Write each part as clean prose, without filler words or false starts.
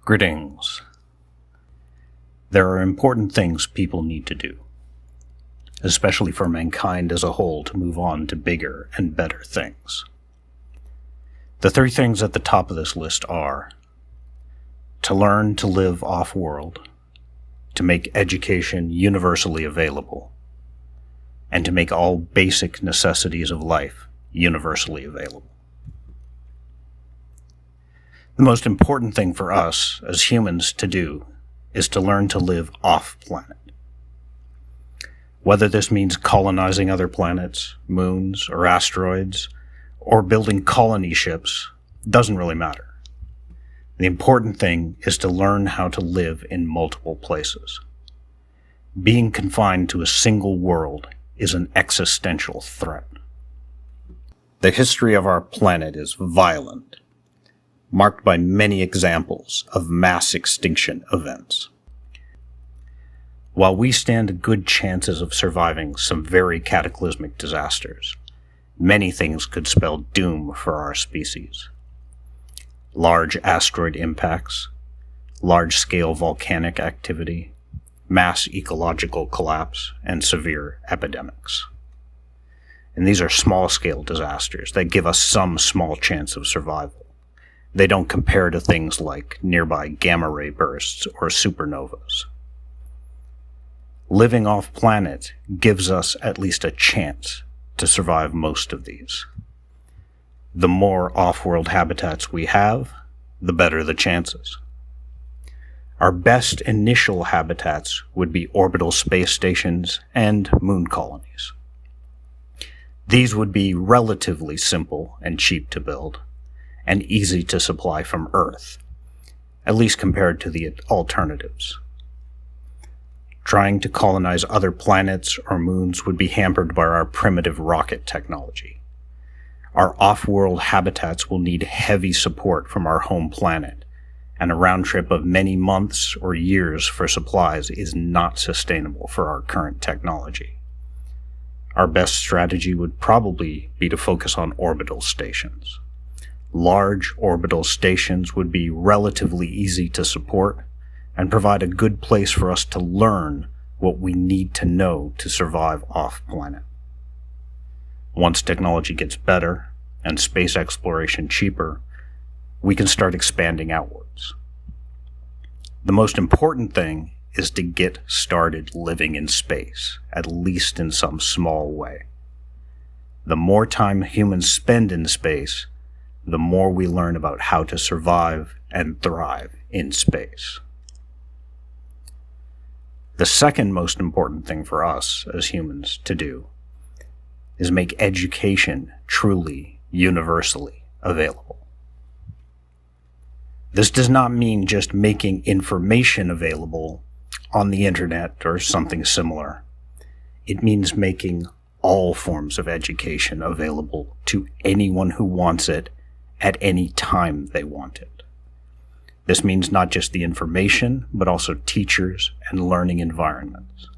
Greetings. There are important things people need to do, especially for mankind as a whole to move on to bigger and better things. The three things at the top of this list are to learn to live off-world, to make education universally available, and to make all basic necessities of life universally available. The most important thing for us as humans to do is to learn to live off-planet. Whether this means colonizing other planets, moons, or asteroids, or building colony ships, doesn't really matter. The important thing is to learn how to live in multiple places. Being confined to a single world is an existential threat. The history of our planet is violent, marked by many examples of mass extinction events. While we stand good chances of surviving some very cataclysmic disasters, many things could spell doom for our species. Large asteroid impacts, large-scale volcanic activity, mass ecological collapse, and severe epidemics. And these are small-scale disasters that give us some small chance of survival. They don't compare to things like nearby gamma-ray bursts or supernovas. Living off-planet gives us at least a chance to survive most of these. The more off-world habitats we have, the better the chances. Our best initial habitats would be orbital space stations and moon colonies. These would be relatively simple and cheap to build, and easy to supply from Earth, at least compared to the alternatives. Trying to colonize other planets or moons would be hampered by our primitive rocket technology. Our off-world habitats will need heavy support from our home planet, and a round trip of many months or years for supplies is not sustainable for our current technology. Our best strategy would probably be to focus on orbital stations. Large orbital stations would be relatively easy to support and provide a good place for us to learn what we need to know to survive off-planet. Once technology gets better and space exploration cheaper, we can start expanding outwards. The most important thing is to get started living in space, at least in some small way. The more time humans spend in space, the more we learn about how to survive and thrive in space. The second most important thing for us as humans to do is make education truly universally available. This does not mean just making information available on the internet or something similar. It means making all forms of education available to anyone who wants it at any time they want it. This means not just the information, but also teachers and learning environments.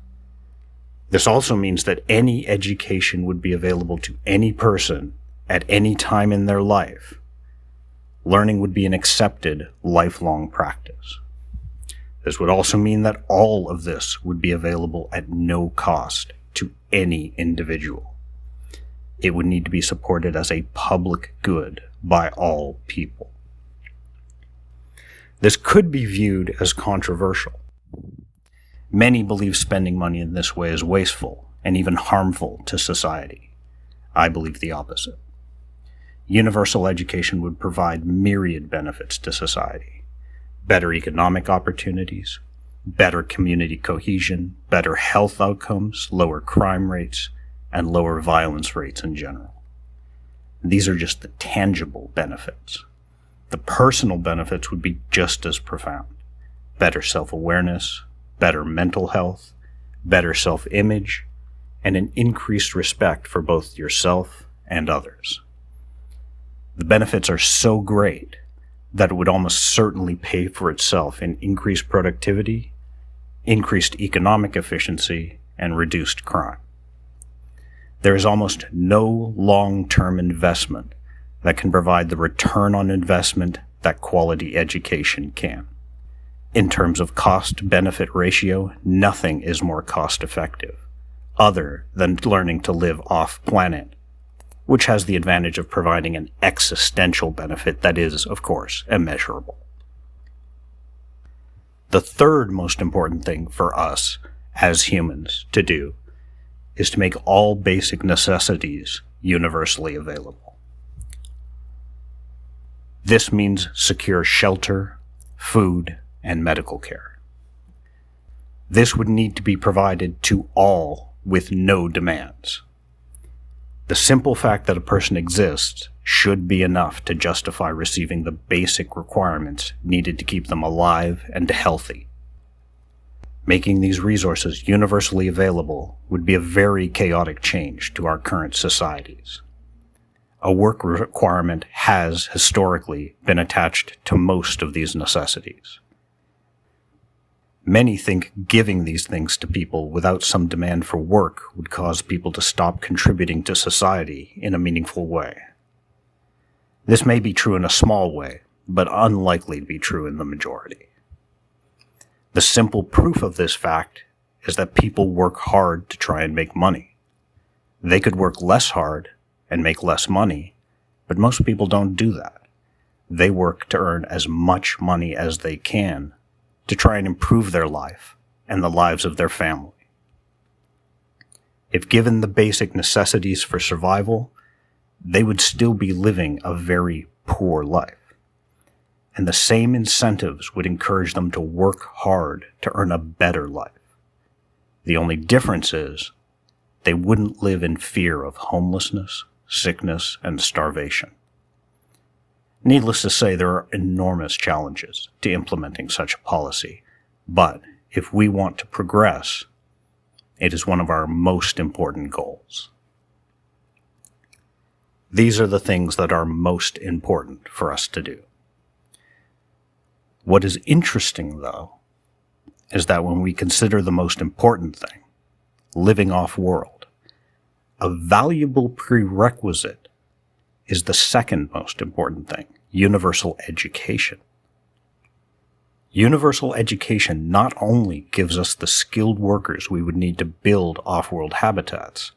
This also means that any education would be available to any person at any time in their life. Learning would be an accepted lifelong practice. This would also mean that all of this would be available at no cost to any individual. It would need to be supported as a public good by all people. This could be viewed as controversial. Many believe spending money in this way is wasteful and even harmful to society. I believe the opposite. Universal education would provide myriad benefits to society. Better economic opportunities, better community cohesion, better health outcomes, lower crime rates, and lower violence rates in general. These are just the tangible benefits. The personal benefits would be just as profound. Better self-awareness, better mental health, better self-image, and an increased respect for both yourself and others. The benefits are so great that it would almost certainly pay for itself in increased productivity, increased economic efficiency, and reduced crime. There is almost no long-term investment that can provide the return on investment that quality education can. In terms of cost-benefit ratio, nothing is more cost-effective, other than learning to live off-planet, which has the advantage of providing an existential benefit that is, of course, immeasurable. The third most important thing for us as humans to do is to make all basic necessities universally available. This means secure shelter, food, and medical care. This would need to be provided to all with no demands. The simple fact that a person exists should be enough to justify receiving the basic requirements needed to keep them alive and healthy. Making these resources universally available would be a very chaotic change to our current societies. A work requirement has historically been attached to most of these necessities. Many think giving these things to people without some demand for work would cause people to stop contributing to society in a meaningful way. This may be true in a small way, but unlikely to be true in the majority. The simple proof of this fact is that people work hard to try and make money. They could work less hard and make less money, but most people don't do that. They work to earn as much money as they can to try and improve their life and the lives of their family. If given the basic necessities for survival, they would still be living a very poor life. And the same incentives would encourage them to work hard to earn a better life. The only difference is they wouldn't live in fear of homelessness, sickness, and starvation. Needless to say, there are enormous challenges to implementing such a policy, but if we want to progress, it is one of our most important goals. These are the things that are most important for us to do. What is interesting, though, is that when we consider the most important thing, living off-world, a valuable prerequisite is the second most important thing, universal education. Universal education not only gives us the skilled workers we would need to build off-world habitats,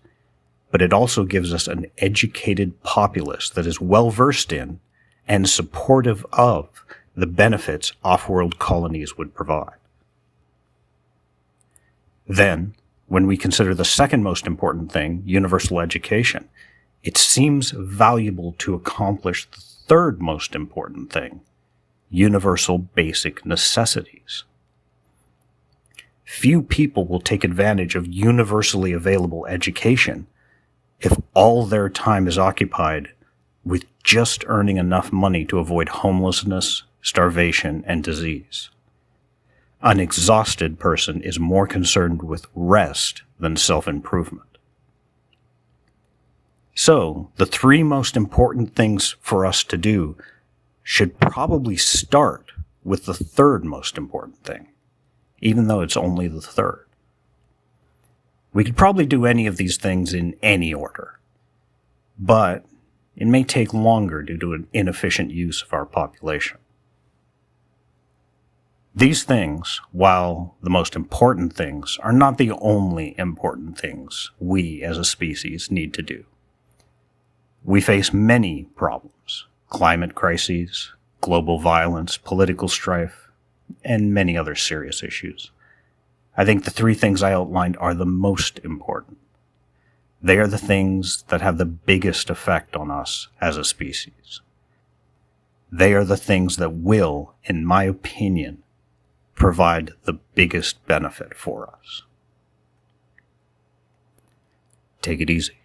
but it also gives us an educated populace that is well-versed in and supportive of the benefits off-world colonies would provide. Then, when we consider the second most important thing, universal education, it seems valuable to accomplish the third most important thing, universal basic necessities. Few people will take advantage of universally available education if all their time is occupied with just earning enough money to avoid homelessness, starvation, and disease. An exhausted person is more concerned with rest than self-improvement. So, the three most important things for us to do should probably start with the third most important thing, even though it's only the third. We could probably do any of these things in any order, but it may take longer due to an inefficient use of our population. These things, while the most important things, are not the only important things we as a species need to do. We face many problems: climate crises, global violence, political strife, and many other serious issues. I think the three things I outlined are the most important. They are the things that have the biggest effect on us as a species. They are the things that will, in my opinion, provide the biggest benefit for us. Take it easy.